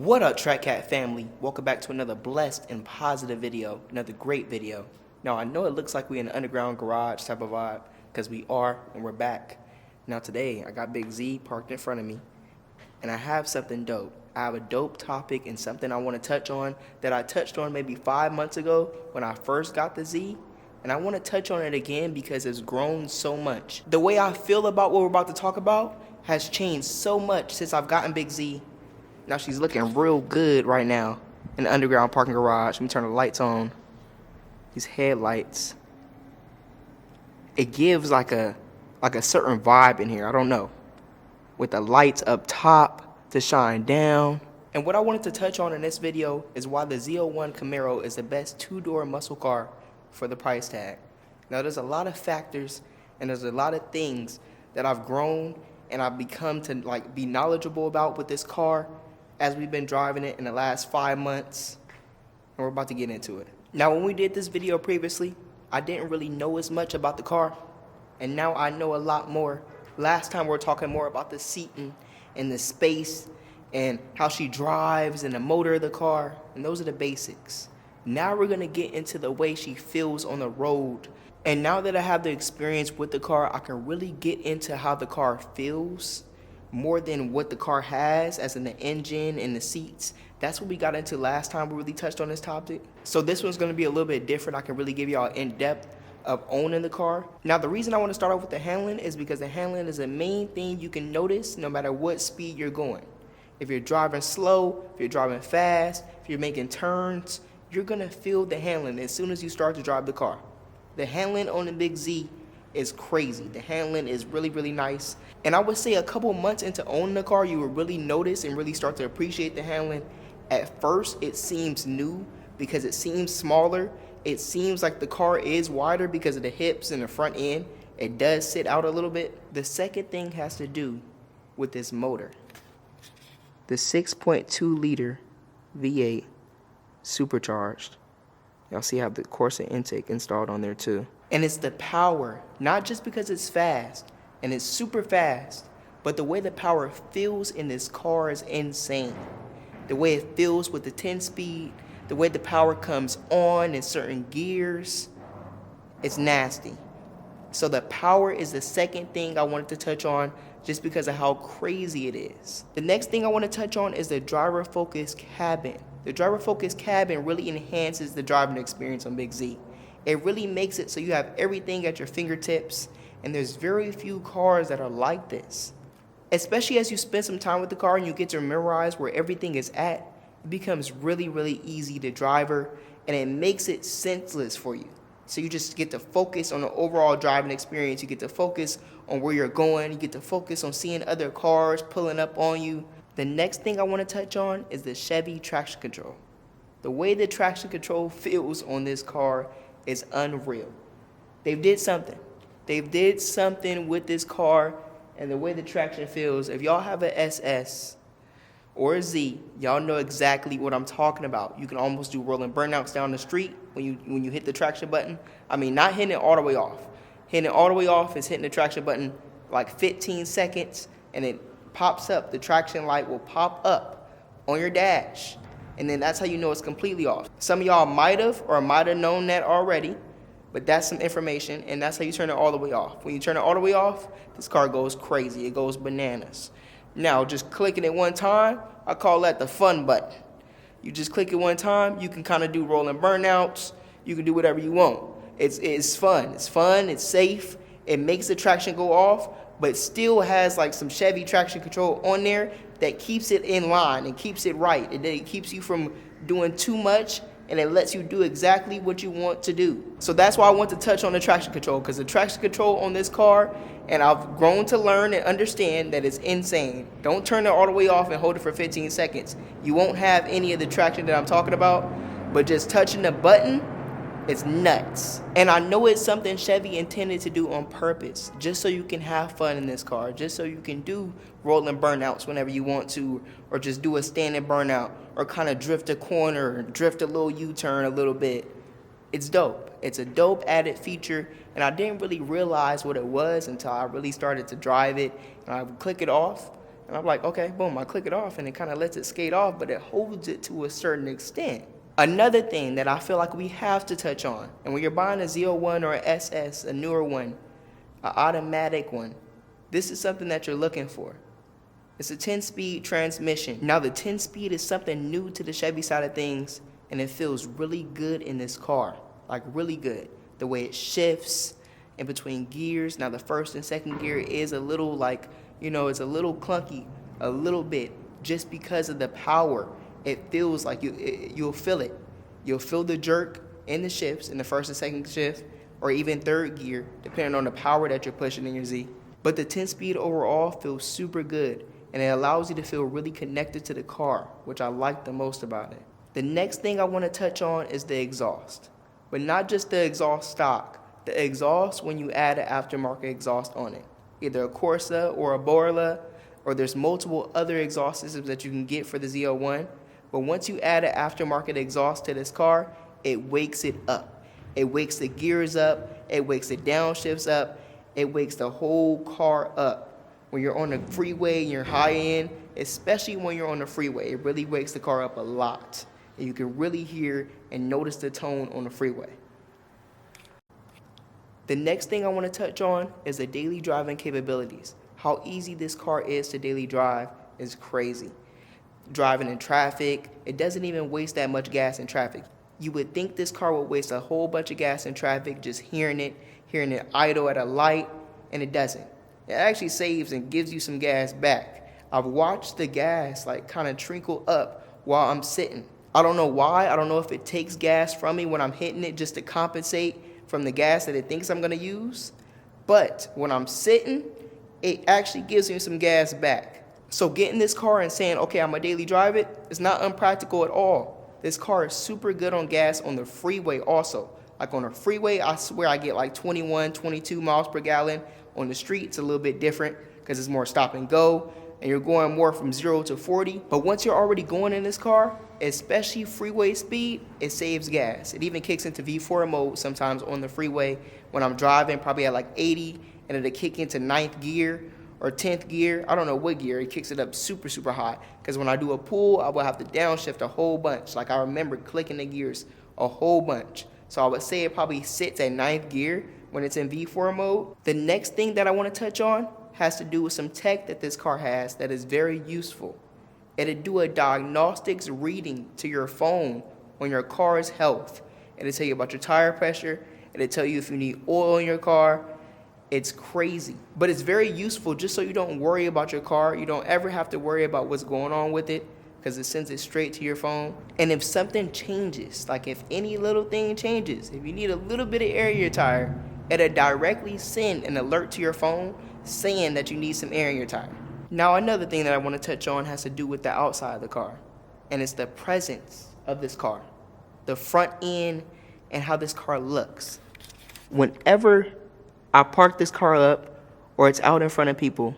What up, Track Cat family? Welcome back to another blessed and positive video, another great video. Now, I know it looks like we're in an underground garage type of vibe, because we are, and we're back. Now today, I got Big Z parked in front of me, and I have something dope. I have a dope topic and something I want to touch on that I touched on maybe 5 months ago when I first got the Z, and I want to touch on it again because it's grown so much. The way I feel about what we're about to talk about has changed so much since I've gotten Big Z. Now she's looking real good right now in the underground parking garage. Let me turn the lights on. These headlights. It gives like a certain vibe in here. I don't know. With the lights up top to shine down. And what I wanted to touch on in this video is why the ZL1 CAMARO is the best two-door muscle car for the price tag. Now there's a lot of factors and there's a lot of things that I've grown and I've become to be knowledgeable about with this car as we've been driving it in the last 5 months, and we're about to get into it. Now, when we did this video previously, I didn't really know as much about the car, and now I know a lot more. Last time we were talking more about the seating and the space and how she drives and the motor of the car, and those are the basics. Now we're gonna get into the way she feels on the road. And now that I have the experience with the car, I can really get into how the car feels more than what the car has, as in the engine and the seats. That's what we got into last time we really touched on this topic. So this one's gonna be a little bit different. I can really give y'all in-depth of owning the car. Now the reason I wanna start off with the handling is because the handling is the main thing you can notice no matter what speed you're going. If you're driving slow, if you're driving fast, if you're making turns, you're gonna feel the handling as soon as you start to drive the car. The handling on the Big Z is crazy. The handling is really, really nice. And I would say a couple months into owning the car, you will really notice and really start to appreciate the handling. At first, it seems new because it seems smaller. It seems like the car is wider because of the hips and the front end. It does sit out a little bit. The second thing has to do with this motor. The 6.2 liter V8 supercharged. Y'all see how the Corsa intake installed on there too. And it's the power, not just because it's fast, and it's super fast, but the way the power feels in this car is insane. The way it feels with the 10-speed, the way the power comes on in certain gears, it's nasty. So the power is the second thing I wanted to touch on just because of how crazy it is. The next thing I want to touch on is the driver-focused cabin. The driver-focused cabin really enhances the driving experience on Big Z. It really makes it so you have everything at your fingertips, and there's very few cars that are like this. Especially as you spend some time with the car and you get to memorize where everything is at, it becomes really, really easy to drive her, and it makes it senseless for you. So you just get to focus on the overall driving experience. You get to focus on where you're going. You get to focus on seeing other cars pulling up on you. The next thing I want to touch on is the Chevy traction control. The way the traction control feels on this car is unreal. They did something. They did something with this car and the way the traction feels. If y'all have an SS or a Z, y'all know exactly what I'm talking about. You can almost do rolling burnouts down the street when you hit the traction button. I mean, not hitting it all the way off. Hitting it all the way off is hitting the traction button like 15 seconds and it pops up. The traction light will pop up on your dash. And then that's how you know it's completely off. Some of y'all might have known that already, but that's some information, and that's how you turn it all the way off. When you turn it all the way off, this car goes crazy. It goes bananas. Now, just clicking it one time, I call that the fun button. You just click it one time, you can kind of do rolling burnouts. You can do whatever you want. It's fun. It's fun. It's safe. It makes the traction go off, but still has like some Chevy traction control on there that keeps it in line and keeps it right. It keeps you from doing too much, and it lets you do exactly what you want to do. So that's why I want to touch on the traction control, because the traction control on this car, and I've grown to learn and understand that it's insane. Don't turn it all the way off and hold it for 15 seconds. You won't have any of the traction that I'm talking about, but just touching the button, it's nuts. And I know it's something Chevy intended to do on purpose, just so you can have fun in this car, just so you can do rolling burnouts whenever you want to, or just do a standing burnout, or kind of drift a corner, or drift a little U-turn a little bit. It's dope. It's a dope added feature, and I didn't really realize what it was until I really started to drive it, and I would click it off, and And I'm like, okay, boom, I click it off and it kind of lets it skate off, but it holds it to a certain extent. Another thing that I feel like we have to touch on, and when you're buying a ZL1 or a SS, a newer one, an automatic one, this is something that you're looking for. It's a 10-speed transmission. Now the 10-speed is something new to the Chevy side of things, and it feels really good in this car, like really good. The way it shifts in between gears. Now the first and second gear is a little like, it's a little clunky, a little bit, just because of the power. It feels like you'll feel it. You'll feel the jerk in the shifts, in the first and second shift, or even third gear, depending on the power that you're pushing in your Z. But the 10-speed overall feels super good, and it allows you to feel really connected to the car, which I like the most about it. The next thing I want to touch on is the exhaust. But not just the exhaust stock. The exhaust when you add an aftermarket exhaust on it. Either a Corsa or a Borla, or there's multiple other exhaust systems that you can get for the ZL1. But once you add an aftermarket exhaust to this car, it wakes it up. It wakes the gears up, it wakes the downshifts up, it wakes the whole car up. When you're on the freeway and you're high end, especially when you're on the freeway, it really wakes the car up a lot. And you can really hear and notice the tone on the freeway. The next thing I want to touch on is the daily driving capabilities. How easy this car is to daily drive is crazy. Driving in traffic, it doesn't even waste that much gas in traffic. You would think this car would waste a whole bunch of gas in traffic just hearing it idle at a light, and it doesn't. It actually saves and gives you some gas back. I've watched the gas like kind of trickle up while I'm sitting. I don't know why. I don't know if it takes gas from me when I'm hitting it just to compensate from the gas that it thinks I'm gonna use. But when I'm sitting, it actually gives me some gas back. So getting this car and saying, okay, I'm gonna daily drive it, is not unpractical at all. This car is super good on gas on the freeway also. Like on the freeway, I swear I get like 21, 22 miles per gallon. On the street, it's a little bit different because it's more stop and go, and you're going more from 0 to 40. But once you're already going in this car, especially freeway speed, it saves gas. It even kicks into V4 mode sometimes on the freeway when I'm driving, probably at like 80, and it'll kick into 9th gear or 10th gear. I don't know what gear. It kicks it up super, super high. Because when I do a pull, I will have to downshift a whole bunch. Like I remember clicking the gears a whole bunch. So I would say it probably sits at 9th gear when it's in V4 mode. The next thing that I want to touch on has to do with some tech that this car has that is very useful. It'll do a diagnostics reading to your phone on your car's health. It'll tell you about your tire pressure. It'll tell you if you need oil in your car. It's crazy, but it's very useful just so you don't worry about your car. You don't ever have to worry about what's going on with it because it sends it straight to your phone. And if something changes, like if any little thing changes, if you need a little bit of air in your tire, it'll directly send an alert to your phone saying that you need some air in your tire. Now, another thing that I want to touch on has to do with the outside of the car, and it's the presence of this car, the front end, and how this car looks. Whenever I park this car up or it's out in front of people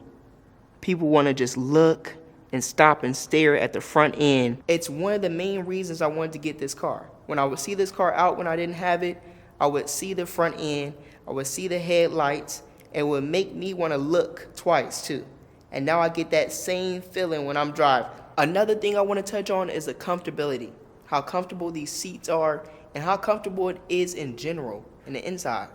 want to just look and stop and stare at the front end. It's one of the main reasons I wanted to get this car. When I would see this car out when I didn't have it, I would see the front end, I would see the headlights, and it would make me want to look twice too. And now I get that same feeling when I'm driving. Another thing I want to touch on is the comfortability. How comfortable these seats are and how comfortable it is in general in the inside.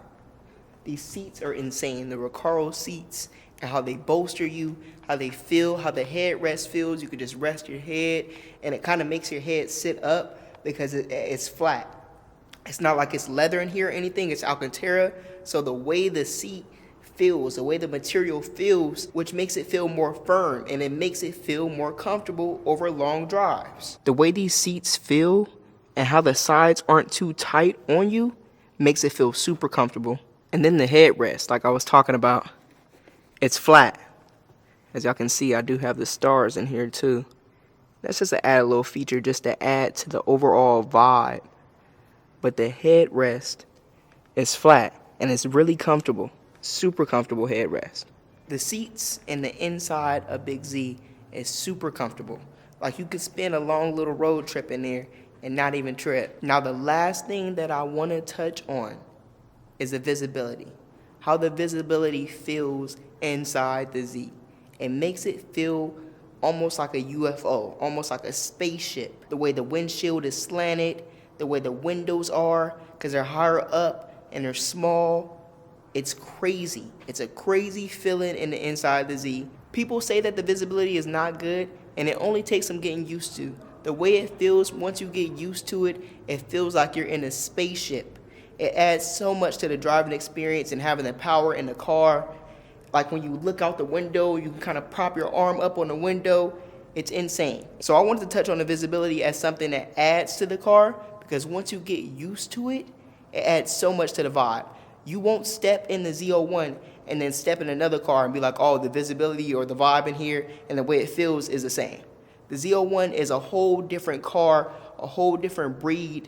These seats are insane. The Recaro seats and how they bolster you, how they feel, how the headrest feels. You can just rest your head and it kind of makes your head sit up because it's flat. It's not like it's leather in here or anything. It's Alcantara. So the way the seat feels, the way the material feels, which makes it feel more firm and it makes it feel more comfortable over long drives. The way these seats feel and how the sides aren't too tight on you makes it feel super comfortable. And then the headrest, like I was talking about, it's flat. As y'all can see, I do have the stars in here too. That's just an added little feature just to add to the overall vibe. But the headrest is flat and it's really comfortable. Super comfortable headrest. The seats in the inside of Big Z is super comfortable. Like you could spend a long little road trip in there and not even trip. Now the last thing that I want to touch on is the visibility. How the visibility feels inside the Z. It makes it feel almost like a UFO, almost like a spaceship. The way the windshield is slanted, the way the windows are, because they're higher up and they're small. It's crazy. It's a crazy feeling in the inside of the Z. People say that the visibility is not good, and it only takes some getting used to. The way it feels, once you get used to it, it feels like you're in a spaceship. It adds so much to the driving experience and having the power in the car. Like when you look out the window, you can kind of prop your arm up on the window. It's insane. So I wanted to touch on the visibility as something that adds to the car, because once you get used to it, it adds so much to the vibe. You won't step in the ZL1 and then step in another car and be like, oh, the visibility or the vibe in here and the way it feels is the same. The ZL1 is a whole different car, a whole different breed,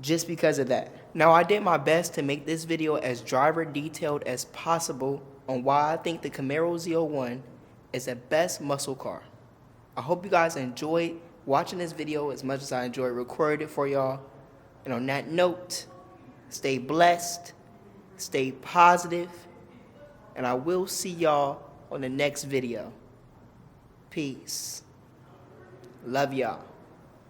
just because of that. Now, I did my best to make this video as driver detailed as possible on why I think the CAMARO ZL1 is the best muscle car. I hope you guys enjoyed watching this video as much as I enjoyed recording it for y'all. And on that note, stay blessed, stay positive, and I will see y'all on the next video. Peace. Love y'all.